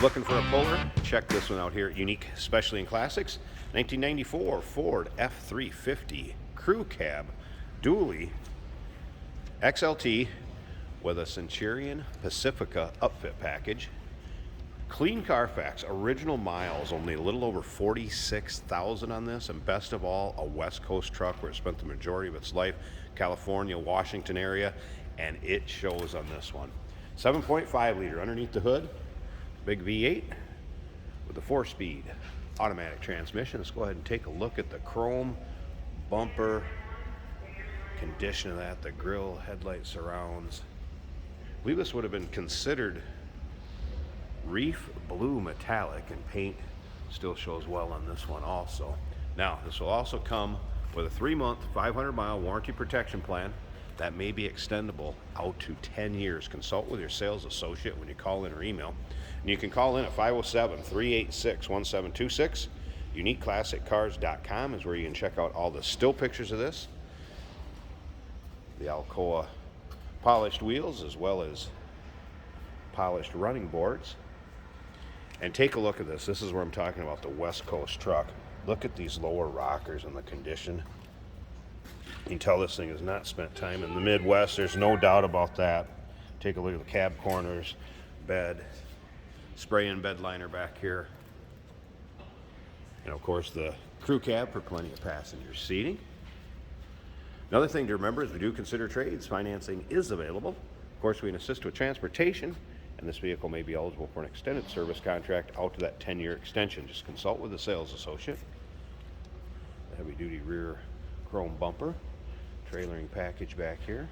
Looking for a puller? Check this one out here. Unique, especially in classics. 1994 Ford F-350 Crew Cab Dually XLT with a Centurion Pacifica upfit package. Clean Carfax, original miles, only a little over 46,000 on this, and best of all, a West Coast truck where it spent the majority of its life, California, Washington area, and it shows on this one. 7.5 liter underneath the hood, big V8 with a 4-speed automatic transmission. Let's go ahead and take a look at the chrome bumper condition of that, the grille, headlight surrounds. I believe this would have been considered reef blue metallic, and paint still shows well on this one also. Now, this will also come with a 3-month, 500-mile warranty protection plan that may be extendable out to 10 years. Consult with your sales associate when you call in or email. And you can call in at 507-386-1726. UniqueClassicCars.com is where you can check out all the still pictures of this, the Alcoa polished wheels, as well as polished running boards. And take a look at this. This is where I'm talking about the West Coast truck. Look at these lower rockers and the condition. You can tell this thing has not spent time in the Midwest. There's no doubt about that. Take a look at the cab corners, bed, spray-in bed liner back here. And of course the crew cab for plenty of passenger seating. Another thing to remember is we do consider trades. Financing is available. Of course, we can assist with transportation, and this vehicle may be eligible for an extended service contract out to that 10-year extension. Just consult with the sales associate. Heavy-duty rear chrome bumper, trailering package back here.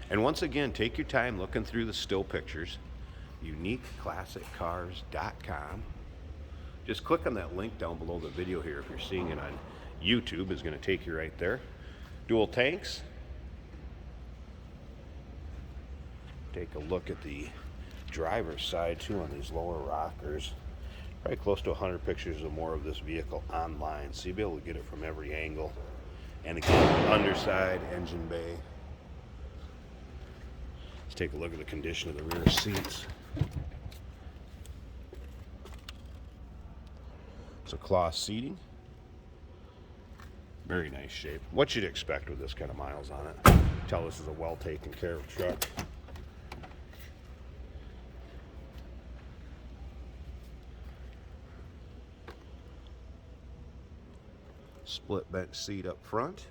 And once again, take your time looking through the still pictures. UniqueClassicCars.com. Just click on that link down below the video here. If you're seeing it on YouTube, it's going to take you right there. Dual tanks. Take a look at the driver's side too on these lower rockers. Probably close to 100 pictures or more of this vehicle online, so you'll be able to get it from every angle. And again, underside, engine bay. Let's take a look at the condition of the rear seats. So cloth seating. Very nice shape. What you'd expect with this kind of miles on it. Tell this is a well taken care of truck. Split bench seat up front.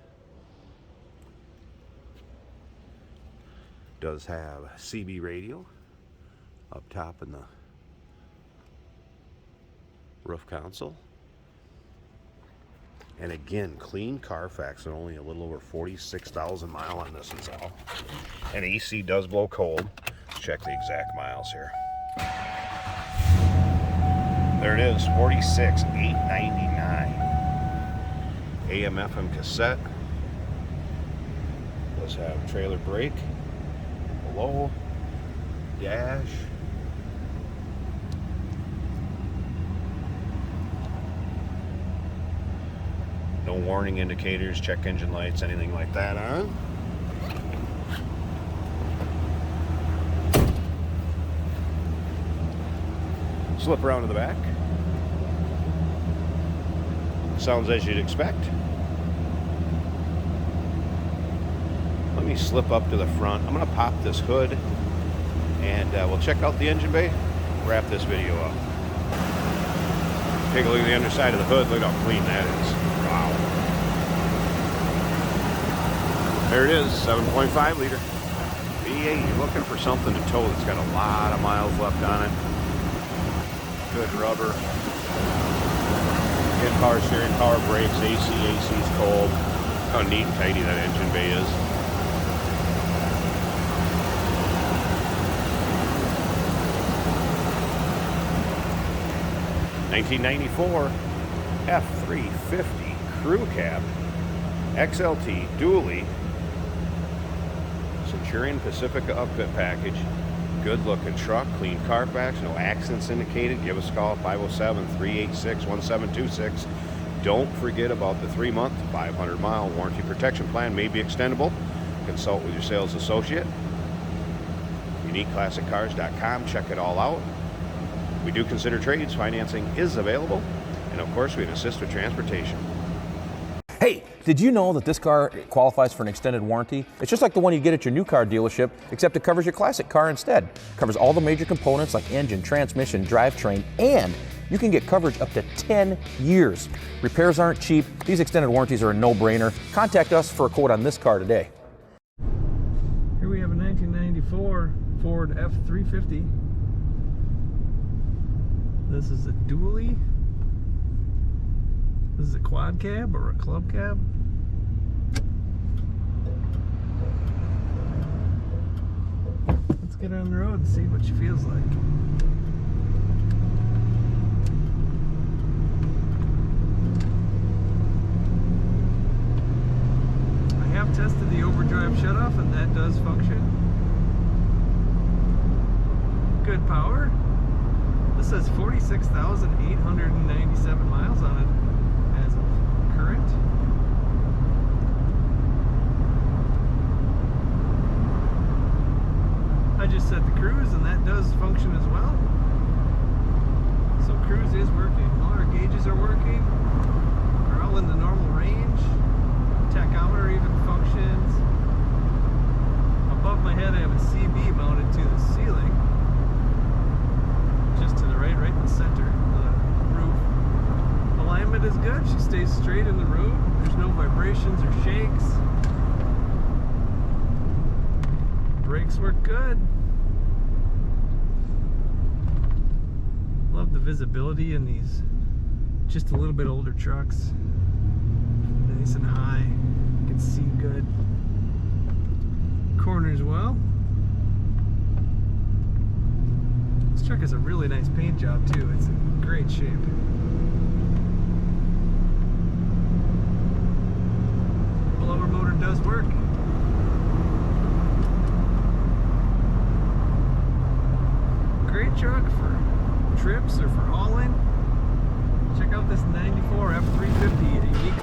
Does have CB radio up top in the roof console. And again, clean Carfax and only a little over 46,000 miles on this is all. And AC does blow cold. Let's check the exact miles here. There it is, 46,899. AM FM cassette. Does have trailer brake below, dash. No warning indicators, check engine lights, anything like that on. Slip around to the back. Sounds as you'd expect. Let me slip up to the front. I'm going to pop this hood and we'll check out the engine bay, wrap this video up. Take a look at the underside of the hood. Look how clean that is. Wow. There it is, 7.5 liter V8. You're looking for something to tow that's got a lot of miles left on it. Good rubber. Good power steering, power brakes, AC's cold. How neat and tidy that engine bay is. '94 F-350 Crew Cab XLT Dually Centurion Pacifica upfit package. Good looking truck, clean Carfax, no accidents indicated. Give us a call at 507-386-1726. Don't forget about the 3-month, 500-mile warranty protection plan, may be extendable. Consult with your sales associate. UniqueClassicCars.com. Check it all out. We do consider trades. Financing is available. And of course, we can assist with transportation. Hey, did you know that this car qualifies for an extended warranty? It's just like the one you get at your new car dealership, except it covers your classic car instead. It covers all the major components like engine, transmission, drivetrain, and you can get coverage up to 10 years. Repairs aren't cheap. These extended warranties are a no-brainer. Contact us for a quote on this car today. Here we have a 1994 Ford F-350. This is a dually. This is a quad cab or a club cab. Let's get her on the road and see what she feels like. I have tested the overdrive shutoff and that does function. Good power. This says 46,897 miles on it as of current. I just set the cruise and that does function as well. So cruise is working. All our gauges are working. They're all in the normal range. Tachometer even functions. Above my head I have a CB mounted to the ceiling. Just to the right in the center of the roof. Alignment is good. She stays straight in the road. There's no vibrations or shakes. Brakes work good. Love the visibility in these just a little bit older trucks. Nice and high. You can see good. Corners well. This truck has a really nice paint job too. It's in great shape. Blower motor does work. Great truck for trips or for hauling. Check out this 94 F-350, a unique